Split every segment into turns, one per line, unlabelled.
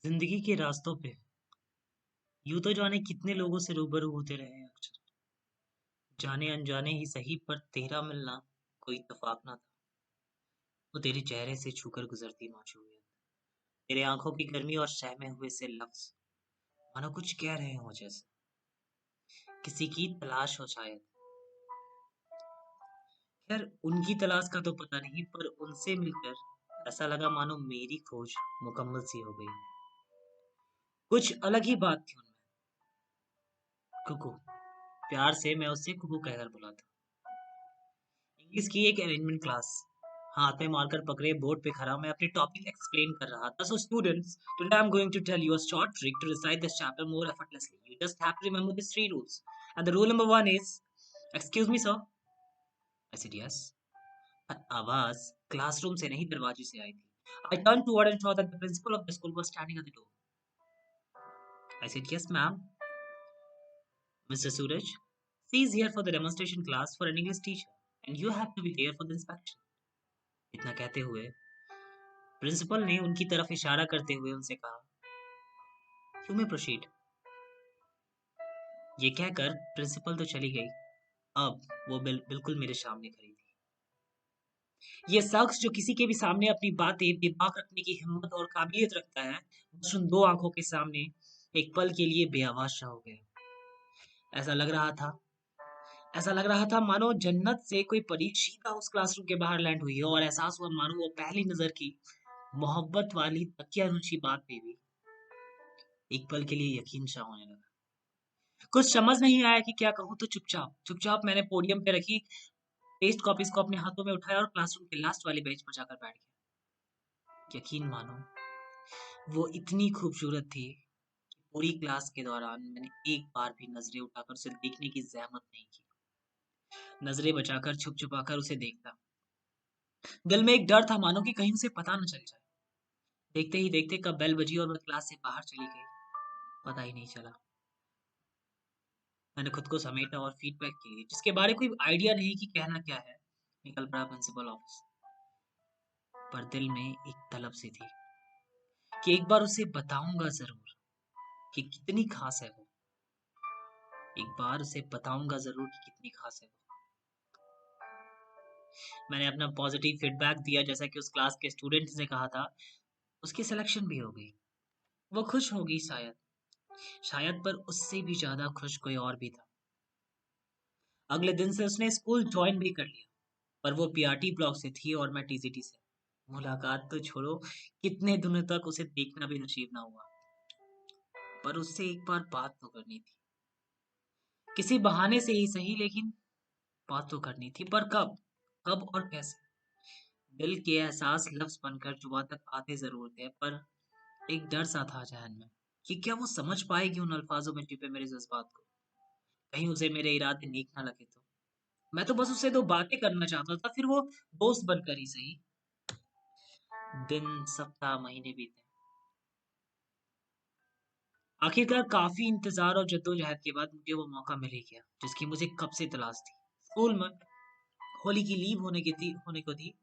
जिंदगी के रास्तों पे यूं तो जाने कितने लोगों से रूबरू होते रहे हैं अक्सर। जाने अनजाने ही सही पर तेरा मिलना कोई इत्तेफाक ना था। वो तेरे चेहरे से छूकर गुजरती मासूमियत, तेरे आंखों की गर्मी और सहमे हुए से लफ्ज मानो कुछ कह रहे हो, जैसे किसी की तलाश हो शायद। खैर, उनकी तलाश का तो पता नहीं, पर उनसे मिलकर ऐसा लगा मानो मेरी खोज मुकम्मल सी हो गई। कुछ अलग ही बात थी उनमें। कुकू, प्यार से मैं उससे कुकू कहकर बुलाता। इंग्लिश की एक अरेंजमेंट क्लास, हाथ में मार्कर पकड़े बोर्ड पे खड़ा मैं अपनी टॉपिक एक्सप्लेन कर रहा था। So students, today I am going to tell you a short trick to recite this chapter more effortlessly. You just have to remember these three rules. And the rule number one is, excuse me sir. I said yes. पर आवाज classroom से नहीं दरवाजे से आई थी। I turned toward and saw that the principal of the school was standing at the door. I said yes ma'am. Mr. Suraj, she is here for the demonstration class for an English teacher and you have to be there for the inspection. इतना कहते हुए principal ने उनकी तरफ इशारा करते हुए उनसे कहा, यू मे प्रोसीड। ये कहकर प्रिंसिपल तो चली गई। अब वो बिल्कुल मेरे सामने खड़ी थी। ये शख्स जो किसी के भी सामने अपनी बातें बेबाक रखने की हिम्मत और काबिलियत रखता है, बस उन दो आंखों के सामने एक पल के लिए बेआवाज सा हो गया। ऐसा लग रहा था ऐसा लग रहा था मानो जन्नत से कोई परी सीधा उस क्लासरूम के बाहर लैंड हुई है, और एहसास हुआ मानो वो पहली नजर की मोहब्बत वाली तकिया रुचि बात पे भी एक पल के लिए यकीन सा होने लगा। कुछ समझ नहीं आया कि क्या कहूँ, तो चुपचाप चुपचाप मैंने पोडियम पे रखी टेस्ट कॉपीज को अपने हाथों में उठाया और क्लासरूम के लास्ट वाले बेंच पर जाकर बैठ गया। यकीन मानो, वो इतनी खूबसूरत थी कि पूरी क्लास के दौरान मैंने एक बार भी नजरें उठाकर उसे देखने की जहमत नहीं की। नजरें बचाकर छुप छुपाकर उसे देखता। दिल में एक डर था मानो कि कहीं उसे पता न चल जाए। देखते ही देखते कब बेल बजी और वह क्लास से बाहर चली गई, पता ही नहीं चला। मैंने खुद को समेटा और फीडबैक के लिए, जिसके बारे कोई आइडिया नहीं कि कहना क्या है, निकल पड़ा प्रिंसिपल ऑफिस। पर दिल में एक तलब सी थी कि एक बार उसे बताऊंगा जरूर कि कितनी खास है वो। एक बार उसे बताऊंगा जरूर कि कितनी खास है वो। मैंने अपना पॉजिटिव फीडबैक दिया जैसा कि उस क्लास के स्टूडेंट्स ने कहा था। उसकी सिलेक्शन भी हो गई। वो खुश होगी शायद, शायद, पर उससे भी ज्यादा खुश कोई और भी था। अगले दिन से उसने स्कूल ज्वाइन भी कर लिया, पर वो पीआरटी ब्लॉक से थी और मैं टीजीटी से। मुलाकात तो छोड़ो, कितने दिनों तक उसे देखना भी नसीब ना हुआ। पर उससे एक बार बात तो करनी थी, किसी बहाने से ही सही, लेकिन बात तो करनी थी। पर कब, कब और कैसे? दिल के एहसास लफ्ज बनकर जुबान तक आते जरूर थे, पर एक डर सा था जहन में कि क्या वो समझ पाएगी उन अल्फाजों में छिपे मेरे जज्बात को। कहीं उसे मेरे इरादे नेक ना लगे तो। मैं तो बस उससे दो बातें करना चाहता था, फिर वो दोस्त बनकर ही सही। दिन, सप्ताह, महीने बीते। आखिरकार काफी इंतजार और जद्दोजहद के बाद मुझे वो मौका मिल ही गया जिसकी मुझे कब से तलाश थी। स्कूल में होली की लीव होने को थी।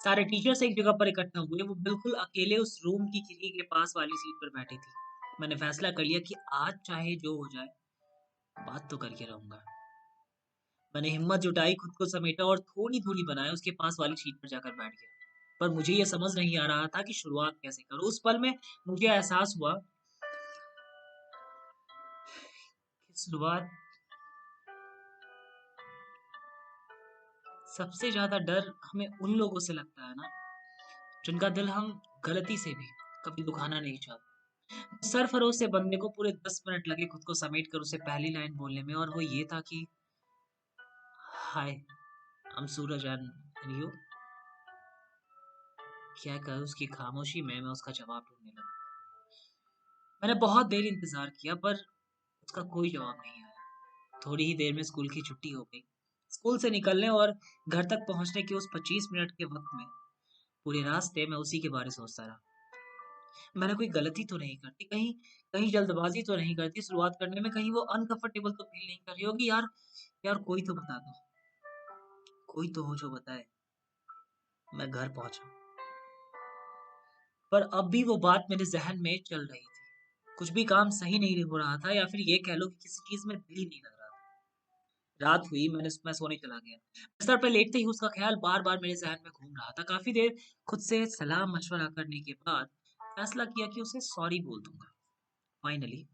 सारे टीचर्स एक जगह पर इकट्ठा हुए। वो बिल्कुल अकेले उस रूम की खिड़की के पास वाली सीट पर बैठी थी। मैंने फैसला कर लिया कि आज चाहे जो हो जाए, बात तो करके रहूंगा। मैंने हिम्मत जुटाई, खुद को समेटा और थोड़ी दूरी बनाए उसके पास वाली सीट पर जाकर बैठ गया। पर मुझे यह समझ नहीं आ रहा था कि शुरुआत कैसे करूं। उस पल में मुझे एहसास हुआ कि शुरुआत, सबसे ज्यादा डर हमें उन लोगों से लगता है ना, जिनका दिल हम गलती से भी कभी दुखाना नहीं चाहते। सरफरोश से बंदे को पूरे 10 मिनट लगे खुद को समेट कर उसे पहली लाइन बोलने में, और वो ये था कि hi, I am Suraj and you. क्या करूं, उसकी खामोशी में मैं उसका जवाब ढूंढने लगा। मैंने बहुत देर इंतजार किया, पर उसका कोई जवाब नहीं आया। थोड़ी ही देर में स्कूल की छुट्टी हो गई। स्कूल से निकलने और घर तक पहुंचने के उस 25 मिनट के वक्त में पूरे रास्ते मैं उसी के बारे सोचता रहा। मैंने कोई गलती तो नहीं करती, कहीं कहीं जल्दबाजी तो नहीं करती शुरुआत करने में, कहीं वो अनकंफर्टेबल तो फील नहीं कर रही होगी यार। यार कोई तो बता दो, कोई तो हो जो बताए। मैं घर पहुंचा। पर अब भी वो बात मेरे ज़हन में चल रही थी। कुछ भी काम सही नहीं हो रहा था या फिर ये कह लो कि किसी चीज़ में दिल ही नहीं लग रहा था। रात हुई, मैं सोने चला गया। बिस्तर पे लेटते ही उसका ख़्याल बार-बार मेरे ज़हन में घूम रहा था। काफ़ी देर खुद से सलाह-मशवरा करने के बाद फ़ैसला किया कि उसे सॉरी बोल दूँगा, फाइनली।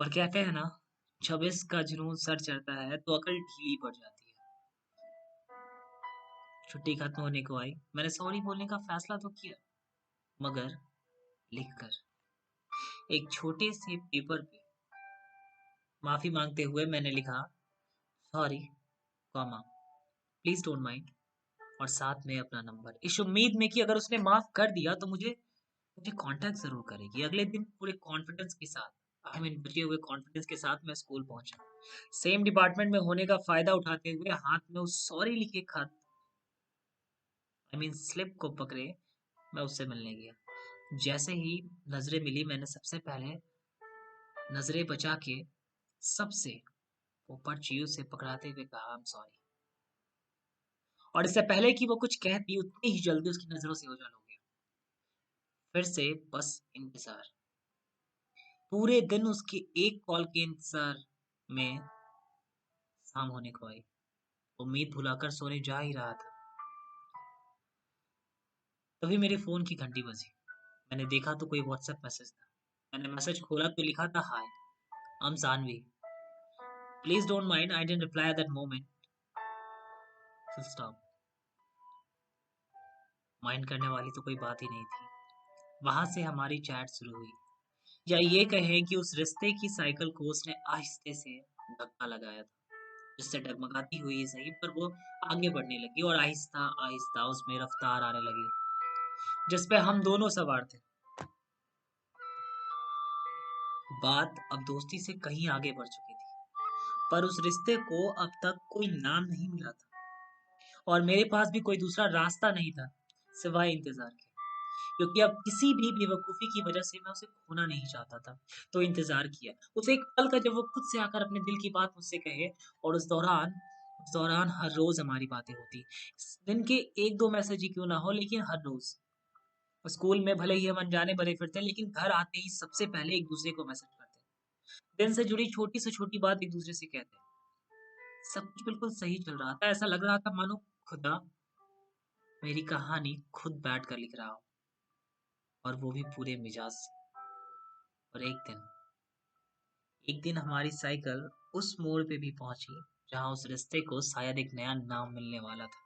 पर कहते हैं ना, जब इसका जुनून सर चढ़ता है तो अकल ढीली पड़ जाती है। छुट्टी खत्म होने को आई। मैंने सॉरी बोलने का फ़ैसला तो किया, मगर लिखकर। एक छोटे से पेपर पे माफ़ी माँगते हुए मैंने लिखा, sorry, comma, please don't mind और साथ में अपना नंबर। इस उम्मीद में कि अगर उसने माफ़ कर दिया तो मुझे मुझे कॉन्टैक्ट ज़रूर करेगी। अगले दिन पूरे कॉन्फिडेंस के साथ, आई मीन बचे हुए कॉन्फिडेंस के साथ मैं स्कूल पहुँचा। सेम डिपार्टमेंट में होने का फ़ायदा उठाते हुए हाथ में उस सॉरी लिखे खत, आई मीन स्लिप को पकड़े मैं उससे मिलने गया। जैसे ही नज़रें मिली मैंने सबसे पहले नज़रें बचा के सबसे ऊपर चीज़ से पकड़ाते हुए कहा, आई एम सॉरी। और इससे पहले कि वो कुछ कहती उतनी ही जल्दी उसकी नज़रों से ओझल हो गया। फिर से बस इंतज़ार। पूरे दिन उसकी एक कॉल के इंतज़ार में शाम होने को आई। उम्मीद भुलाकर सोने जा ही रहा था, तभी मेरे फ़ोन की घंटी बजी। मैंने देखा तो कोई व्हाट्सएप मैसेज था। मैंने मैसेज खोला तो लिखा था, hi, I am Saanvi. Please don't mind, I didn't reply at that moment. Full stop. Mind करने वाली तो कोई बात ही नहीं थी। वहाँ से हमारी चैट शुरू हुई। या ये कहें कि उस रिश्ते की साइकिल को उसने आहिस्ते से धक्का लगाया था, जिससे डगमगाती हुई ही सही पर वो आगे बढ़ने लगी और आहिस्ता-आहिस्ता उसमें रफ्तार आने लगी, जिस पे हम दोनों सवार थे। बात अब दोस्ती से कहीं आगे बढ़ चुकी थी, पर उस रिश्ते को अब तक कोई नाम नहीं मिला था और मेरे पास भी कोई दूसरा रास्ता नहीं था, सिवाय इंतज़ार के। क्योंकि अब किसी भी बेवकूफ़ी की वजह से मैं उसे खोना नहीं चाहता था, तो इंतज़ार किया। उस एक पल का जब वो खुद से आकर अपने दिल की बात मुझसे कहे और उस दौरान हर रोज़ हमारी बातें होती। दिन के 1-2 मैसेज ही क्यों ना हो लेकिन हर रोज़। स्कूल में भले ही हम अनजाने बने फिरते लेकिन घर आते ही सबसे पहले एक-दूसरे को मैसेज करते। दिन से जुड़ी छोटी से छोटी बात एक-दूसरे से कहते। सब कुछ बिल्कुल सही चल रहा था। ऐसा लग रहा था मानो खुदा मेरी कहानी खुद बैठ कर लिख रहा हो और वो भी पूरे मिजाज से। और एक दिन हमारी साइकिल उस मोड़ पे भी पहुंची जहां उस रिश्ते को शायद एक नया नाम मिलने वाला था।